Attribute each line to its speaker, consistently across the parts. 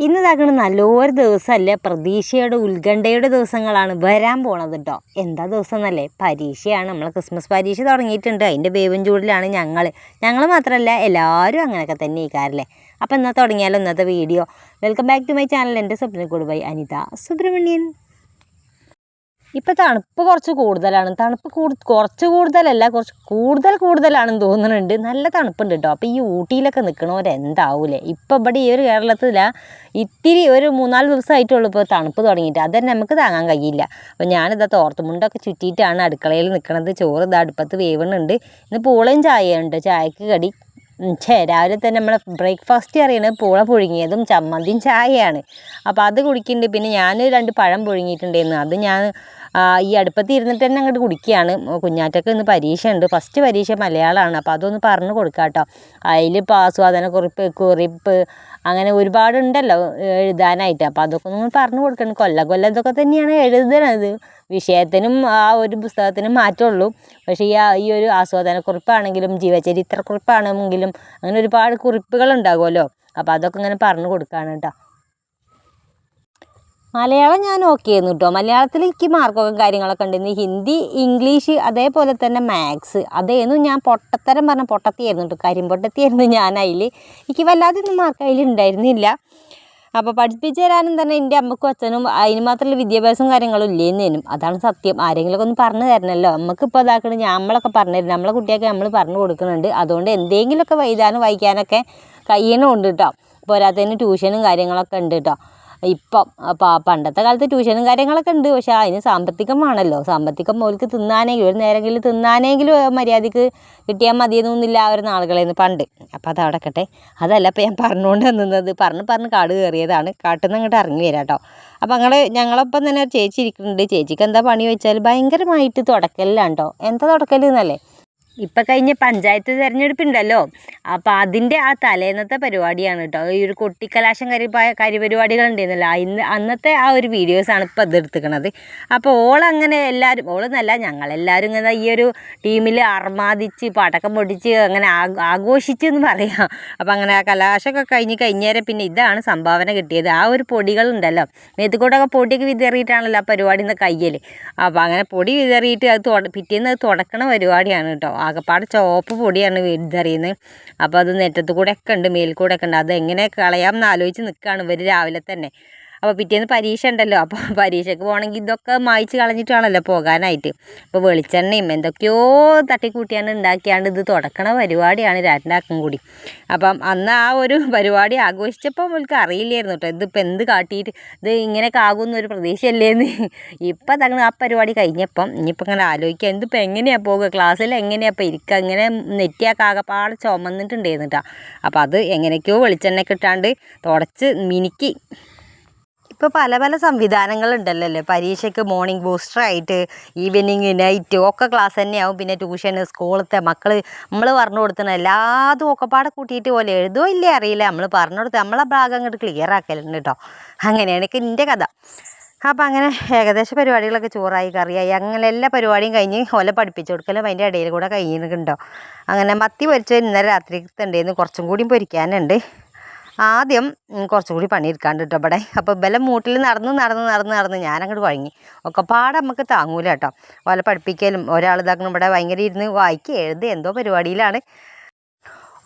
Speaker 1: ഇന്ന് ഇതാക്കണ നല്ലൊരു ദിവസമല്ലേ, പ്രതീക്ഷയുടെ ഉത്കണ്ഠയുടെ ദിവസങ്ങളാണ് വരാൻ പോണത് കേട്ടോ. എന്താ ദിവസം എന്നല്ലേ, പരീക്ഷയാണ്. നമ്മൾ ക്രിസ്മസ് പരീക്ഷ തുടങ്ങിയിട്ടുണ്ട്. അതിൻ്റെ വേവും ചൂടിലാണ് ഞങ്ങൾ മാത്രമല്ല എല്ലാവരും അങ്ങനെയൊക്കെ തന്നെ ഇരിക്കാറില്ലേ. അപ്പോൾ എന്നാൽ തുടങ്ങിയാലോ ഇന്നത്തെ video. Welcome back to my channel. എൻ്റെ സ്വപ്നക്കൂട് ബൈ അനിത സുബ്രഹ്മണ്യൻ. ഇപ്പോൾ തണുപ്പ് കുറച്ച് കൂടുതലാണ്. കുറച്ച് കൂടുതലല്ല, കുറച്ച് കൂടുതലാണെന്ന് തോന്നുന്നുണ്ട്. നല്ല തണുപ്പുണ്ട് കേട്ടോ. അപ്പോൾ ഈ ഊട്ടിയിലൊക്കെ നിൽക്കണവരെന്താവൂലേ. ഇപ്പോൾ ഇവിടെ ഈ ഒരു കേരളത്തിലാണ് ഇത്തിരി ഒരു 3-4 ദിവസമായിട്ടുള്ളൂ ഇപ്പോൾ തണുപ്പ് തുടങ്ങിയിട്ട്. അതന്നെ നമുക്ക് താങ്ങാൻ കഴിയില്ല. അപ്പോൾ ഞാനിതാ തോർത്തുമുണ്ടൊക്കെ ചുറ്റിയിട്ടാണ് അടുക്കളയിൽ നിൽക്കുന്നത്. ചോറ് ഇതാ അടുപ്പത്ത് വേവുന്നുണ്ട്. ഇന്ന് പൂളയും ചായയുണ്ട്. ചായക്ക് കടി രാവിലെ തന്നെ നമ്മളെ ബ്രേക്ക്ഫാസ്റ്റ് അറിയണത് പൂള പുഴുങ്ങിയതും ചമ്മന്തിയും ചായയാണ്. അപ്പോൾ അത് കുടിക്കുന്നുണ്ട്. പിന്നെ ഞാൻ 2 പഴം പുഴുങ്ങിയിട്ടുണ്ടായിരുന്നു. അത് ഞാൻ ഈ അടുപ്പത്ത് ഇരുന്നിട്ട് തന്നെ അങ്ങോട്ട് കുടിക്കുകയാണ്. കുഞ്ഞാറ്റക്ക് ഇന്ന് പരീക്ഷ ഉണ്ട്. ഫസ്റ്റ് പരീക്ഷ മലയാളമാണ്. അപ്പോൾ അതൊന്ന് പറഞ്ഞു കൊടുക്കാം കേട്ടോ. അതിലിപ്പോൾ കുറിപ്പ് അങ്ങനെ ഒരുപാടുണ്ടല്ലോ എഴുതാനായിട്ട്. അപ്പോൾ അതൊക്കെ ഒന്ന് പറഞ്ഞു കൊടുക്കണം. കൊല്ലം ഇതൊക്കെ തന്നെയാണ് എഴുതണത്. വിഷയത്തിനും ആ ഒരു പുസ്തകത്തിനും മാറ്റമുള്ളൂ. പക്ഷേ ഈ ഒരു ആസ്വാദനക്കുറിപ്പാണെങ്കിലും ജീവചരിത്രക്കുറിപ്പാണെങ്കിലും അങ്ങനെ ഒരുപാട് കുറിപ്പുകളുണ്ടാകുമല്ലോ. അപ്പോൾ അതൊക്കെ ഇങ്ങനെ പറഞ്ഞു കൊടുക്കുകയാണ് കേട്ടോ. മലയാളം ഞാൻ ഓക്കെ ആയിരുന്നു കേട്ടോ. മലയാളത്തിൽ എനിക്ക് മാർക്കൊക്കെ കാര്യങ്ങളൊക്കെ ഉണ്ടായിരുന്നു. ഹിന്ദി, ഇംഗ്ലീഷ്, അതേപോലെ തന്നെ മാത്സ് അതായിരുന്നു ഞാൻ പൊട്ടത്തിയായിരുന്നു കേട്ടോ. കരിമ്പൊട്ടത്തിയായിരുന്നു ഞാൻ അതിൽ. എനിക്ക് വല്ലാതെ ഒന്നും മാർക്ക് അതിൽ ഉണ്ടായിരുന്നില്ല. അപ്പോൾ പഠിപ്പിച്ചു തരാനും തന്നെ എൻ്റെ അമ്മക്കും അച്ഛനും അതിന് മാത്രമുള്ള വിദ്യാഭ്യാസവും കാര്യങ്ങളും ഇല്ലേന്നേനും. അതാണ് സത്യം. ആരെങ്കിലുമൊക്കെ ഒന്ന് പറഞ്ഞു തരണമല്ലോ. നമുക്കിപ്പോൾ ഇതാക്കണം, നമ്മളൊക്കെ പറഞ്ഞു തരും. നമ്മളെ കുട്ടിയൊക്കെ നമ്മൾ പറഞ്ഞു കൊടുക്കുന്നുണ്ട്. അതുകൊണ്ട് എന്തെങ്കിലുമൊക്കെ എഴുതാനും വായിക്കാനൊക്കെ കഴിയണമുണ്ട് കേട്ടോ. പോരാത്തതിന് ട്യൂഷനും കാര്യങ്ങളൊക്കെ ഉണ്ട് കേട്ടോ. ഇപ്പം പണ്ടത്തെ കാലത്ത് ട്യൂഷനും കാര്യങ്ങളൊക്കെ ഉണ്ട്. പക്ഷേ അതിന് സാമ്പത്തികം വേണമല്ലോ. സാമ്പത്തികം മോൾക്ക് തിന്നാനെങ്കിലും ഒരു നേരമെങ്കിലും തിന്നാനെങ്കിലും മര്യാദയ്ക്ക് കിട്ടിയാൽ മതിയെന്നൊന്നുമില്ല ആ ഒരു നാളുകളേന്ന് പണ്ട്. അപ്പോൾ അത് അവിടെക്കട്ടെ. അതല്ല ഇപ്പോൾ ഞാൻ പറഞ്ഞുകൊണ്ട് നിന്നത്. പറഞ്ഞ് കാട് കയറിയതാണ്. കാട്ടിൽ നിന്ന് അങ്ങോട്ട് ഇറങ്ങി വരാം കേട്ടോ. അപ്പോൾ ഞങ്ങളൊപ്പം തന്നെ ഒരു ചേച്ചി ഇരിക്കുന്നുണ്ട്. ചേച്ചിക്ക് എന്താ പണി വെച്ചാൽ ഭയങ്കരമായിട്ട് തുടക്കലിലാണ് കേട്ടോ. എന്താ തുടക്കൽ എന്നല്ലേ, ഇപ്പം കഴിഞ്ഞ പഞ്ചായത്ത് തിരഞ്ഞെടുപ്പുണ്ടല്ലോ. അപ്പോൾ അതിൻ്റെ ആ തലേന്നത്തെ പരിപാടിയാണ് കേട്ടോ. ഈ ഒരു കൊട്ടിക്കലാശം പരിപാടികൾ ഉണ്ടായിരുന്നല്ലോ. അന്നത്തെ ആ ഒരു വീഡിയോസാണ് ഇപ്പോൾ ഇതെടുത്തിക്കണത്. അപ്പോൾ ഓളങ്ങനെ ഓളെന്നല്ല ഞങ്ങളെല്ലാവരും ഇങ്ങനെ ഈ ഒരു ടീമിൽ അർമാദിച്ച് പടക്കം പൊടിച്ച് അങ്ങനെ ആഘോഷിച്ചെന്ന് പറയാം. അപ്പോൾ അങ്ങനെ ആ കലാശമൊക്കെ കഴിഞ്ഞേരം പിന്നെ ഇതാണ് സംഭാവന കിട്ടിയത്. ആ ഒരു പൊടികളുണ്ടല്ലോ, മേത്തുകൂടൊക്കെ പൊടിയൊക്കെ വിതറിയിട്ടാണല്ലോ ആ പരിപാടി നിന്ന് കയ്യൽ. അപ്പോൾ അങ്ങനെ പൊടി വിതറിയിട്ട് പിറ്റേന്ന് തുടക്കണ പരിപാടിയാണ് കേട്ടോ. ആകപ്പാട് ചുവപ്പ് പൊടിയാണ് വിതറിയുന്നത്. അപ്പോൾ അത് നെറ്റത്ത് കൂടെ ഒക്കെ ഉണ്ട്, മേൽക്കൂടെ ഒക്കെ ഉണ്ട്. അതെങ്ങനെ കളയാമെന്ന് ആലോചിച്ച് നിൽക്കുകയാണ് ഇവർ രാവിലെ തന്നെ. അപ്പോൾ പിറ്റേന്ന് പരീക്ഷ ഉണ്ടല്ലോ. അപ്പോൾ പരീക്ഷയ്ക്ക് പോകണമെങ്കിൽ ഇതൊക്കെ മായ്ച്ച് കളഞ്ഞിട്ട് വേണമല്ലോ പോകാനായിട്ട്. അപ്പോൾ വെളിച്ചെണ്ണയും എന്തൊക്കെയോ തട്ടിക്കൂട്ടിയാണ് ഉണ്ടാക്കിയാണ്ട് ഇത് തുടക്കണ പരിപാടിയാണ് രണ്ടാക്കും കൂടി. അപ്പം അന്ന് ആ ഒരു പരിപാടി ആഘോഷിച്ചപ്പോൾ അവൾക്ക് അറിയില്ലായിരുന്നു കേട്ടോ. ഇതിപ്പോൾ എന്ത് കാട്ടിയിട്ട് ഇത് ഇങ്ങനെയൊക്കെ ആകുമെന്നൊരു പ്രതീക്ഷയല്ലേന്ന്. ഇപ്പം തങ്ങൾ ആ പരിപാടി കഴിഞ്ഞപ്പം ഇനിയിപ്പോൾ ഇങ്ങനെ ആലോചിക്കുക, എന്തിപ്പോൾ എങ്ങനെയാണ് പോകുക, ക്ലാസ്സിൽ എങ്ങനെയാണ് ഇപ്പോൾ ഇരിക്കുക, ഇങ്ങനെ നെറ്റിയൊക്കെ ആകെപ്പാടെ ചുമന്നിട്ടുണ്ടായിരുന്നു കേട്ടോ. അപ്പോൾ അത് എങ്ങനെയൊക്കെയോ വെളിച്ചെണ്ണയൊക്കെ ഇട്ടാണ്ട് തുടച്ച് മിനുക്കി. ഇപ്പോൾ പല സംവിധാനങ്ങളുണ്ടല്ലോ പരീക്ഷയ്ക്ക്. മോർണിംഗ് ബൂസ്റ്ററായിട്ട് ഈവനിങ് നൈറ്റ് ഒക്കെ ക്ലാസ് തന്നെയാവും. പിന്നെ ട്യൂഷന് സ്കൂളത്തെ നമ്മൾ പറഞ്ഞു കൊടുത്തണം എല്ലാതും ഒക്കെപ്പാടെ കൂട്ടിയിട്ട് പോലെ എഴുതുമോ ഇല്ലേ അറിയില്ല. നമ്മൾ പറഞ്ഞു കൊടുത്ത് നമ്മളെ ഭാഗം അങ്ങോട്ട് ക്ലിയർ ആക്കലുണ്ട് കേട്ടോ. അങ്ങനെയാണ് എൻ്റെ കഥ. അപ്പോൾ അങ്ങനെ ഏകദേശ പരിപാടികളൊക്കെ ചോറായി കറിയായി അങ്ങനെ എല്ലാ പരിപാടിയും കഴിഞ്ഞ് ഓലെ പഠിപ്പിച്ചു കൊടുക്കലും അതിൻ്റെ ഇടയിൽ കൂടെ കഴിഞ്ഞിട്ടുണ്ടോ. അങ്ങനെ മത്തി പൊരിച്ചത് ഇന്നലെ രാത്രിക്ക് ഉണ്ടായിരുന്നു. കുറച്ചും കൂടിയും പൊരിക്കാനുണ്ട്. ആദ്യം കുറച്ചുകൂടി പണിയെടുക്കാണ്ട് കേട്ടോ ഇവിടെ. അപ്പോൾ ബലം മൂട്ടിൽ നടന്ന് ഞാനങ്ങോട്ട് കുഴങ്ങി. ഒക്കെപ്പാടെ നമുക്ക് താങ്ങൂല കേട്ടോ. ഓലെ പഠിപ്പിക്കലും ഒരാൾ ഇതാക്കണം ഇവിടെ ഭയങ്കര ഇരുന്ന് വായിക്കുക എഴുതുക എന്തോ പരിപാടിയിലാണ്.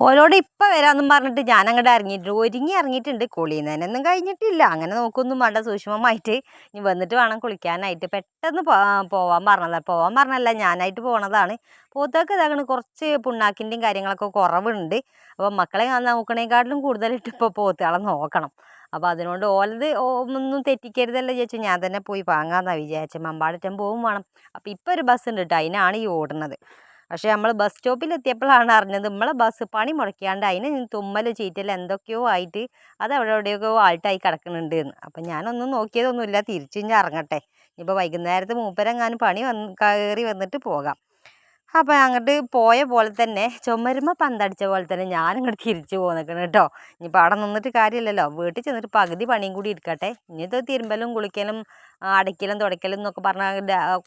Speaker 1: ഓരോട് ഇപ്പം വരാമെന്നും പറഞ്ഞിട്ട് ഞാനങ്ങോട്ട് ഇറങ്ങിയിട്ടുണ്ട്. കുളിയുന്നതിനൊന്നും കഴിഞ്ഞിട്ടില്ല. അങ്ങനെ നോക്കൊന്നും വേണ്ട, സൂക്ഷ്മമായിട്ട് ഇനി വന്നിട്ട് വേണം കുളിക്കാനായിട്ട്. പെട്ടെന്ന് പോവാൻ പറഞ്ഞല്ല ഞാനായിട്ട് പോണതാണ്. പോത്തൊക്കെ ഇതാകണം കുറച്ച് പുണ്ണാക്കിൻ്റെയും കാര്യങ്ങളൊക്കെ കുറവുണ്ട്. അപ്പോൾ മക്കളെ നോക്കണേക്കാട്ടിലും കൂടുതലിട്ട് ഇപ്പോൾ പോത്തുകളെ നോക്കണം. അപ്പോൾ അതിനോട് ഒന്നും തെറ്റിക്കരുതല്ലോ ചേച്ചി, ഞാൻ തന്നെ പോയി വാങ്ങാമെന്നാണ് വിചാരിച്ചത്. മമ്പാടറ്റം പോവും വേണം. അപ്പോൾ ഇപ്പോൾ ഒരു ബസ് ഉണ്ട് കേട്ടോ, അതിനാണ് ഈ ഓടുന്നത്. പക്ഷേ നമ്മൾ ബസ് സ്റ്റോപ്പിലെത്തിയപ്പോഴാണ് അറിഞ്ഞത് നമ്മളെ ബസ് പണി മുടക്കിയാണ്ട് അതിന് തുമ്മൽ ചീറ്റൽ എന്തൊക്കെയോ ആയിട്ട് അത് എവിടെയൊക്കെയോ ആൾട്ടായി കിടക്കുന്നുണ്ട് എന്ന്. അപ്പം ഞാനൊന്നും നോക്കിയതൊന്നുമില്ല, തിരിച്ച് ഞാൻ ഇറങ്ങട്ടെ. ഇപ്പോൾ വൈകുന്നേരത്ത് മൂപ്പരെങ്ങാനും കയറി വന്നിട്ട് പോകാം. അപ്പോൾ അങ്ങോട്ട് പോയ പോലെ തന്നെ ചുമരുമ്മ പന്തടിച്ച പോലെ തന്നെ ഞാനിങ്ങോട്ട് തിരിച്ചു പോന്നിക്കണം കേട്ടോ. ഇനിയിപ്പോൾ അവിടെ നിന്നിട്ട് കാര്യമില്ലല്ലോ, വീട്ടിൽ ചെന്നിട്ട് പകുതി പണിയും കൂടി എടുക്കട്ടെ. ഇനിയിപ്പോൾ തിരുമ്പലും കുളിക്കലും അടയ്ക്കലും തുടയ്ക്കലും എന്നൊക്കെ പറഞ്ഞാൽ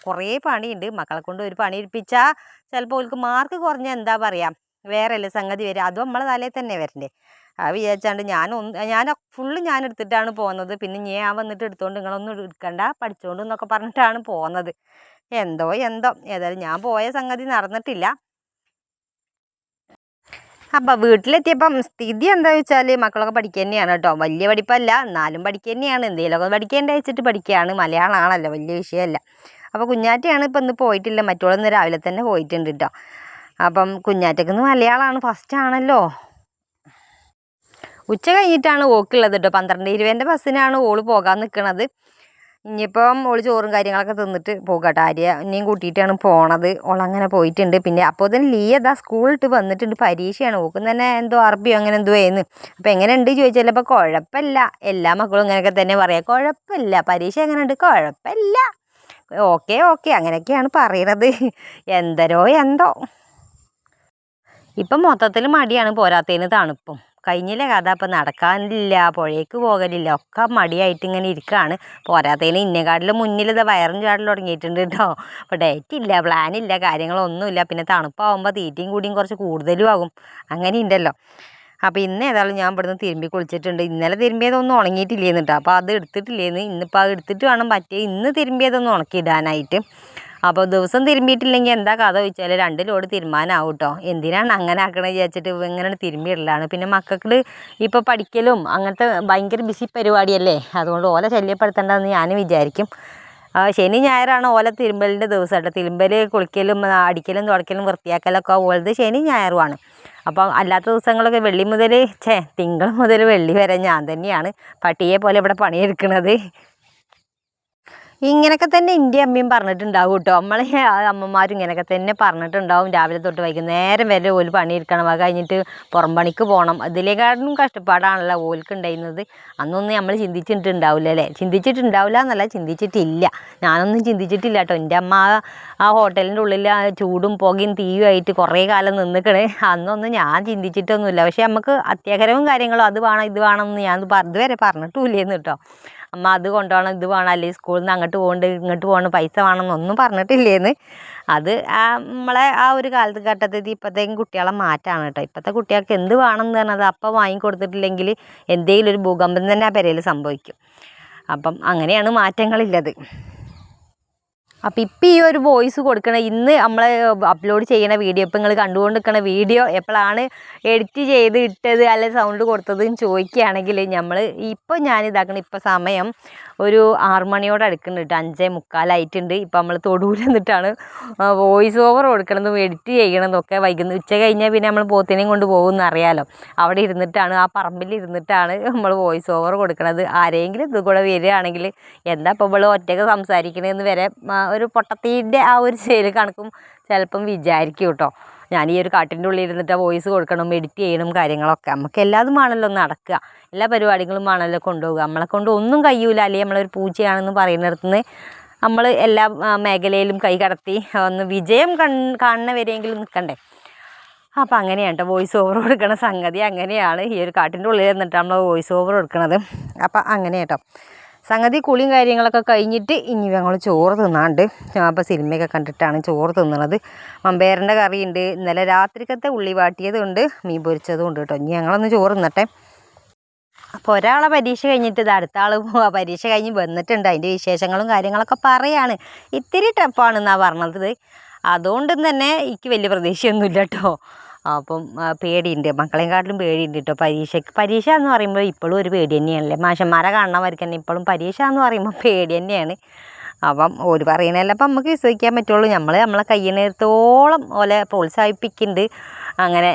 Speaker 1: കുറേ പണിയുണ്ട്. മക്കളെ കൊണ്ട് ഒരു പണി എടുപ്പിച്ചാൽ ചിലപ്പോൾ അവർക്ക് മാർക്ക് കുറഞ്ഞാൽ എന്താ പറയുക വേറെ അല്ലേ സംഗതി വരിക. അതും നമ്മളെ തലയിൽ തന്നെ വരണ്ടേ. അത് വിചാരിച്ചാണ്ട് ഞാൻ ഫുള്ള് ഞാൻ എടുത്തിട്ടാണ് പോകുന്നത്. പിന്നെ ഞാൻ വന്നിട്ട് എടുത്തുകൊണ്ട് നിങ്ങളൊന്നും എടുക്കണ്ട പഠിച്ചോണ്ട് എന്നൊക്കെ പറഞ്ഞിട്ടാണ് പോകുന്നത്. എന്തോ ഏതായാലും ഞാൻ പോയ സംഗതി നടന്നിട്ടില്ല. അപ്പം വീട്ടിലെത്തിയപ്പം സ്ഥിതി എന്താ വെച്ചാൽ മക്കളൊക്കെ പഠിക്കുക തന്നെയാണ് കേട്ടോ. വലിയ പഠിപ്പല്ല, എന്നാലും പഠിക്കുക തന്നെയാണ്. എന്തെങ്കിലുമൊക്കെ പഠിക്കേണ്ട വെച്ചിട്ട് പഠിക്കുകയാണ്. മലയാളമാണല്ലോ, വലിയ വിഷയമല്ല. അപ്പോൾ കുഞ്ഞാറ്റയാണ് ഇപ്പം ഇന്ന് പോയിട്ടില്ല, മറ്റോളൊന്ന് രാവിലെ തന്നെ പോയിട്ടുണ്ട് കേട്ടോ. അപ്പം കുഞ്ഞാറ്റയ്ക്ക് മലയാളമാണ്, ഫസ്റ്റ് ആണല്ലോ. ഉച്ച കഴിഞ്ഞിട്ടാണ് ഓക്കുള്ളത് കേട്ടോ. 12:20 ബസ്സിനാണ് ഓള് പോകാൻ നിൽക്കുന്നത്. ഇനിയിപ്പം ഓള് ചോറും കാര്യങ്ങളൊക്കെ തിന്നിട്ട് പോകട്ടെ. ആര്യനെയും കൂട്ടിയിട്ടാണ് പോണത്. ഓളങ്ങനെ പോയിട്ടുണ്ട്. പിന്നെ അപ്പോൾ തന്നെ ലീയതാ സ്കൂളിട്ട് വന്നിട്ടുണ്ട്. പരീക്ഷയാണ്, ഓക്കും തന്നെ എന്തോ അറബിയോ അങ്ങനെ എന്തോ ആയിരുന്നു. അപ്പോൾ എങ്ങനെയുണ്ട് ചോദിച്ചാൽ അപ്പോൾ കുഴപ്പമില്ല. എല്ലാ മക്കളും ഇങ്ങനെയൊക്കെ തന്നെ പറയാം, കുഴപ്പമില്ല. പരീക്ഷ എങ്ങനെയുണ്ട്? കുഴപ്പമില്ല, ഓക്കെ അങ്ങനെയൊക്കെയാണ് പറയണത്. എന്തോ ഇപ്പം മൊത്തത്തിൽ മടിയാണ്, പോരാത്തതിന് തണുപ്പും. കഴിഞ്ഞില്ല കഥ. അപ്പം നടക്കാനില്ല, പുഴയ്ക്ക് പോകലില്ല, ഒക്കെ മടിയായിട്ട് ഇങ്ങനെ ഇരിക്കുകയാണ്. പോരാത്തതിന് ഇന്നേക്കാട്ടിലും മുന്നിൽ ഇത് വയറും ചാടൽ തുടങ്ങിയിട്ടുണ്ട് കേട്ടോ. അപ്പോൾ ഡേറ്റ് ഇല്ല, പ്ലാനില്ല, കാര്യങ്ങളൊന്നുമില്ല. പിന്നെ തണുപ്പാകുമ്പോൾ തീറ്റയും കൂടിയും കുറച്ച് കൂടുതലും ആകും, അങ്ങനെയുണ്ടല്ലോ. അപ്പോൾ ഇന്ന് ഏതായാലും ഞാൻ ഇവിടുന്ന് തിരുമ്പി കുളിച്ചിട്ടുണ്ട്. ഇന്നലെ തിരുമ്പിയതൊന്നും ഉണങ്ങിയിട്ടില്ലേന്ന് കേട്ടോ. അപ്പോൾ അത് എടുത്തിട്ടില്ലേന്ന്. ഇന്നിപ്പോൾ അത് എടുത്തിട്ട് വേണം ഇന്ന് തിരുമ്പിയതൊന്നും ഉണക്കിയിടാനായിട്ട്. അപ്പോൾ ദിവസം തിരുമ്പിയിട്ടില്ലെങ്കിൽ എന്താ കഥ ചോദിച്ചാൽ 2 ലോഡ് തീരുമാനമാവും കേട്ടോ. എന്തിനാണ് അങ്ങനെ ആക്കണമെന്ന് വിചാരിച്ചിട്ട് ഇങ്ങനെ തിരുമ്പിയിടലാണ്. പിന്നെ മക്കൾക്ക് ഇപ്പോൾ പഠിക്കലും അങ്ങനത്തെ ഭയങ്കര ബിസി പരിപാടിയല്ലേ, അതുകൊണ്ട് ഓല ശല്യപ്പെടുത്തേണ്ടതെന്ന് ഞാൻ വിചാരിക്കും. ശനി ഞായറാണ് ഓല തിരുമ്പലിൻ്റെ ദിവസം കേട്ടോ. തിരുമ്പൽ, കുളിക്കലും, അടിക്കലും, തുടയ്ക്കലും, വൃത്തിയാക്കലൊക്കെ ഓലത് ശനി ഞായറുമാണ്. അപ്പം അല്ലാത്ത ദിവസങ്ങളൊക്കെ തിങ്കൾ മുതൽ വെള്ളി വരെ ഞാൻ തന്നെയാണ് പട്ടിയെ പോലെ ഇവിടെ പണിയെടുക്കുന്നത്. ഇങ്ങനെയൊക്കെ തന്നെ എൻ്റെ അമ്മയും പറഞ്ഞിട്ടുണ്ടാവും കേട്ടോ. നമ്മളെ അമ്മമാരും ഇങ്ങനെയൊക്കെ തന്നെ പറഞ്ഞിട്ടുണ്ടാവും. രാവിലെ തൊട്ട് വൈകുന്നേരം വരെ ഓല് പണിയെടുക്കണം, അത് കഴിഞ്ഞിട്ട് പുറം പണിക്ക് പോകണം. ഇതിലേക്കാളും കഷ്ടപ്പാടാണല്ലോ ഓൽക്ക് ഉണ്ടായിരുന്നത്. അന്നൊന്നും നമ്മൾ ചിന്തിച്ചിട്ടുണ്ടാവില്ല അല്ലേ? ചിന്തിച്ചിട്ടുണ്ടാവില്ല എന്നല്ല, ചിന്തിച്ചിട്ടില്ല. ഞാനൊന്നും ചിന്തിച്ചിട്ടില്ല കേട്ടോ. എൻ്റെ അമ്മ ആ ഹോട്ടലിൻ്റെ ഉള്ളിൽ ചൂടും പുകയും തീയുമായിട്ട് കുറേ കാലം നിന്നിക്കണേ. അന്നൊന്നും ഞാൻ ചിന്തിച്ചിട്ടൊന്നുമില്ല. പക്ഷെ നമുക്ക് അത്യാഗ്രഹവും കാര്യങ്ങളും അത് വേണം ഇത് വേണം എന്ന് ഞാൻ ഇതുവരെ പറഞ്ഞിട്ടുമില്ലേന്ന് കേട്ടോ. അമ്മ അത് കൊണ്ടുപോകണം, ഇത് വേണം, അല്ലെങ്കിൽ സ്കൂളിൽ നിന്ന് അങ്ങോട്ട് പോകണ്ട് ഇങ്ങോട്ട് പോകണം, പൈസ വേണമെന്നൊന്നും പറഞ്ഞിട്ടില്ലേന്ന്. അത് നമ്മളെ ആ ഒരു കാലഘട്ടത്തിൽ ഇപ്പോഴത്തേക്കും കുട്ടികളെ മാറ്റാണ് കേട്ടോ. ഇപ്പോഴത്തെ കുട്ടികൾക്ക് എന്ത് വേണമെന്ന് പറഞ്ഞത് അപ്പം വാങ്ങിക്കൊടുത്തിട്ടില്ലെങ്കിൽ എന്തെങ്കിലും ഒരു ഭൂകമ്പം തന്നെ ആ പെരയിൽ സംഭവിക്കും. അപ്പം അങ്ങനെയാണ് മാറ്റങ്ങളില്ലത്. അപ്പം ഇപ്പം ഈ ഒരു വോയിസ് കൊടുക്കണ ഇന്ന് നമ്മൾ അപ്ലോഡ് ചെയ്യണ വീഡിയോ, ഇപ്പം നിങ്ങൾ കണ്ടുകൊണ്ട് വീഡിയോ എപ്പോഴാണ് എഡിറ്റ് ചെയ്ത് ഇട്ടത് അല്ലെങ്കിൽ സൗണ്ട് കൊടുത്തതെന്ന് ചോദിക്കുകയാണെങ്കിൽ ഇപ്പം ഞാനിതാക്കണം. ഇപ്പം സമയം ഒരു 6 മണിയോട് അടുക്കുന്നുണ്ട്, 5:45 ഇപ്പം നമ്മൾ തൊടുവിൽ നിന്നിട്ടാണ് വോയിസ് ഓവർ കൊടുക്കണതും എഡിറ്റ് ചെയ്യണതൊക്കെ. ഉച്ച കഴിഞ്ഞാൽ പിന്നെ നമ്മൾ പോത്തിനെയും കൊണ്ട് പോകുമെന്ന് അറിയാമല്ലോ. അവിടെ ഇരുന്നിട്ടാണ്, ആ പറമ്പിൽ ഇരുന്നിട്ടാണ് നമ്മൾ വോയിസ് ഓവർ കൊടുക്കണത്. ആരെങ്കിലും ഇത് കൂടെ വരികയാണെങ്കിൽ എന്താ ഇപ്പോൾ നമ്മൾ ഒറ്റയ്ക്ക് സംസാരിക്കണമെന്ന് വരെ ഒരു പൊട്ടത്തീൻ്റെ ആ ഒരു ശൈലി കണക്കും ചിലപ്പം വിചാരിക്കും കേട്ടോ. ഞാൻ ഈ ഒരു കാട്ടിൻ്റെ ഉള്ളിൽ ഇരുന്നിട്ട് വോയിസ് കൊടുക്കണം, എഡിറ്റ് ചെയ്യണം, കാര്യങ്ങളൊക്കെ. നമുക്ക് എല്ലാതും ആണല്ലോ നടക്കുക, എല്ലാ പരിപാടികളും ആണല്ലോ കൊണ്ടുപോകുക. നമ്മളെ കൊണ്ട് ഒന്നും കഴിയൂല. അല്ലെങ്കിൽ നമ്മളൊരു പൂച്ചയാണെന്ന് പറയുന്നിടത്ത് നിന്ന് നമ്മൾ എല്ലാ മേഖലയിലും കൈ കടത്തി ഒന്ന് വിജയം കാണുന്നവരെങ്കിലും നിൽക്കണ്ടേ. അപ്പം അങ്ങനെയാണ് കേട്ടോ വോയിസ് ഓവർ കൊടുക്കണ സംഗതി. അങ്ങനെയാണ് ഈ ഒരു കാട്ടിൻ്റെ ഉള്ളിൽ നിന്നിട്ട് നമ്മൾ വോയിസ് ഓവർ കൊടുക്കണത്. അപ്പം അങ്ങനെ കേട്ടോ സംഗതി. കുളിയും കാര്യങ്ങളൊക്കെ കഴിഞ്ഞിട്ട് ഇനി ഞങ്ങൾ ചോറ് തിന്നാണ്ട്, അപ്പോൾ സിനിമയൊക്കെ കണ്ടിട്ടാണ് ചോറ് തിന്നണത്. മമ്പയറിൻ്റെ കറിയുണ്ട്, ഇന്നലെ രാത്രിക്കത്തെ ഉള്ളി വാട്ടിയതുണ്ട്, മീൻ പൊരിച്ചതും ഉണ്ട് കേട്ടോ. ഇനി ഞങ്ങളൊന്ന് ചോറ് തിന്നട്ടെ. അപ്പോൾ ഒരാളെ പരീക്ഷ കഴിഞ്ഞിട്ട് ഇത് അടുത്ത ആൾ പരീക്ഷ കഴിഞ്ഞ് വന്നിട്ടുണ്ട്. അതിൻ്റെ വിശേഷങ്ങളും കാര്യങ്ങളൊക്കെ പറയാണ്. ഇത്തിരി ടഫാണെന്നാണ് പറഞ്ഞത്. അതുകൊണ്ട് തന്നെ എനിക്ക് വലിയ പ്രതീക്ഷയൊന്നുമില്ല കേട്ടോ. അപ്പം പേടിയുണ്ട്, മക്കളെക്കാട്ടിലും പേടിയുണ്ട് കേട്ടോ. പരീക്ഷ എന്ന് പറയുമ്പോൾ ഇപ്പോഴും ഒരു പേടി തന്നെയാണല്ലേ. മാഷന്മാരെ കാണണവർക്ക് തന്നെ ഇപ്പോഴും പരീക്ഷ എന്ന് പറയുമ്പോൾ പേടി തന്നെയാണ്. അപ്പം ഒരു പറയണതല്ല അപ്പം നമുക്ക് വിശ്വസിക്കാൻ പറ്റുള്ളൂ. നമ്മളെ കഴിയുന്നിടത്തോളം ഓലെ പ്രോത്സാഹിപ്പിക്കുന്നുണ്ട്. അങ്ങനെ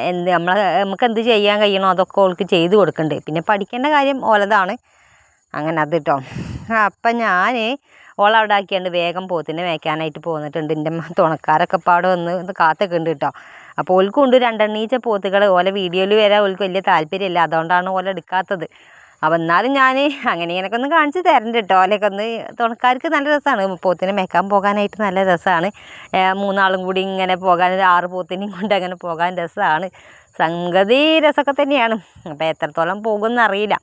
Speaker 1: നമുക്ക് എന്ത് ചെയ്യാൻ കഴിയണോ അതൊക്കെ ഓൾക്ക് ചെയ്ത് കൊടുക്കുന്നുണ്ട്. പിന്നെ പഠിക്കേണ്ട കാര്യം ഓലതാണ്. അങ്ങനെ അത് കേട്ടോ. അപ്പം ഞാൻ ഓളവിടെ ആക്കിയാണ്ട് വേഗം പോത്തിനെ മേയ്ക്കാനായിട്ട് പോന്നിട്ടുണ്ട്. എൻ്റെ തുണക്കാരൊക്കെ ഇപ്പോൾ അവിടെ വന്ന് കാത്തൊക്കെ ഉണ്ട് കേട്ടോ. അപ്പോൾ ഓൽക്കും ഉണ്ട് 2 എണ്ണീച്ച പോത്തുകൾ. ഓലെ വീഡിയോയിൽ വരാൻ ഓൾക്ക് വലിയ താല്പര്യമില്ല, അതുകൊണ്ടാണ് ഓല എടുക്കാത്തത്. അപ്പോൾ എന്നാലും ഞാൻ ഇങ്ങനെയൊക്കെ ഒന്ന് കാണിച്ച് തരണ്ട കേട്ടോ. ഓലൊക്കെ ഒന്ന് തുണക്കാർക്ക് നല്ല രസമാണ്, പോത്തിനെ മേയ്ക്കാൻ പോകാനായിട്ട് നല്ല രസമാണ്. 3 ആളും കൂടി ഇങ്ങനെ പോകാൻ 6 പോത്തിനെയും കൊണ്ട് അങ്ങനെ പോകാൻ രസമാണ്. സംഗതി രസമൊക്കെ തന്നെയാണ്. അപ്പോൾ എത്രത്തോളം പോകുമെന്ന് അറിയില്ല.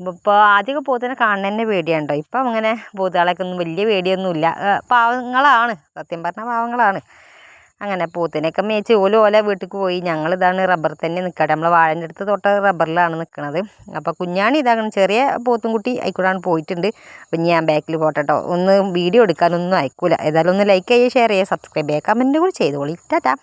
Speaker 1: ഇപ്പോൾ ആദ്യമൊക്കെ പോത്തിനെ കാണുന്ന തന്നെ പേടിയാണ് കേട്ടോ. ഇപ്പം അങ്ങനെ പോത്തുകളൊക്കെ ഒന്നും വലിയ പേടിയൊന്നുമില്ല. പാവങ്ങളാണ്, സത്യം പറഞ്ഞാൽ പാവങ്ങളാണ്. അങ്ങനെ പോത്തിനെയൊക്കെ മേച്ച് ഓല വീട്ടിലേക്ക് പോയി. ഞങ്ങളിതാണ് റബ്ബർ തന്നെ നിൽക്കട്ടെ, നമ്മൾ വാഴൻ്റെ അടുത്ത് തൊട്ട് റബ്ബറിലാണ് നിൽക്കുന്നത്. അപ്പോൾ കുഞ്ഞാണി ഇതാകണം, ചെറിയ പോത്തും കുട്ടി ആയിക്കൂടാണ് പോയിട്ടുണ്ട്. അപ്പം ഞാൻ ബാക്കിൽ പോട്ടെ കേട്ടോ, ഒന്ന് വീഡിയോ എടുക്കാനൊന്നും അയക്കൂല. ഏതായാലും ഒന്ന് ലൈക്ക് ചെയ്യുക, ഷെയർ ചെയ്യുക, സബ്സ്ക്രൈബ് ചെയ്യുക, കമൻറ്റ് കൂടി ചെയ്തോളി. ടാറ്റാ.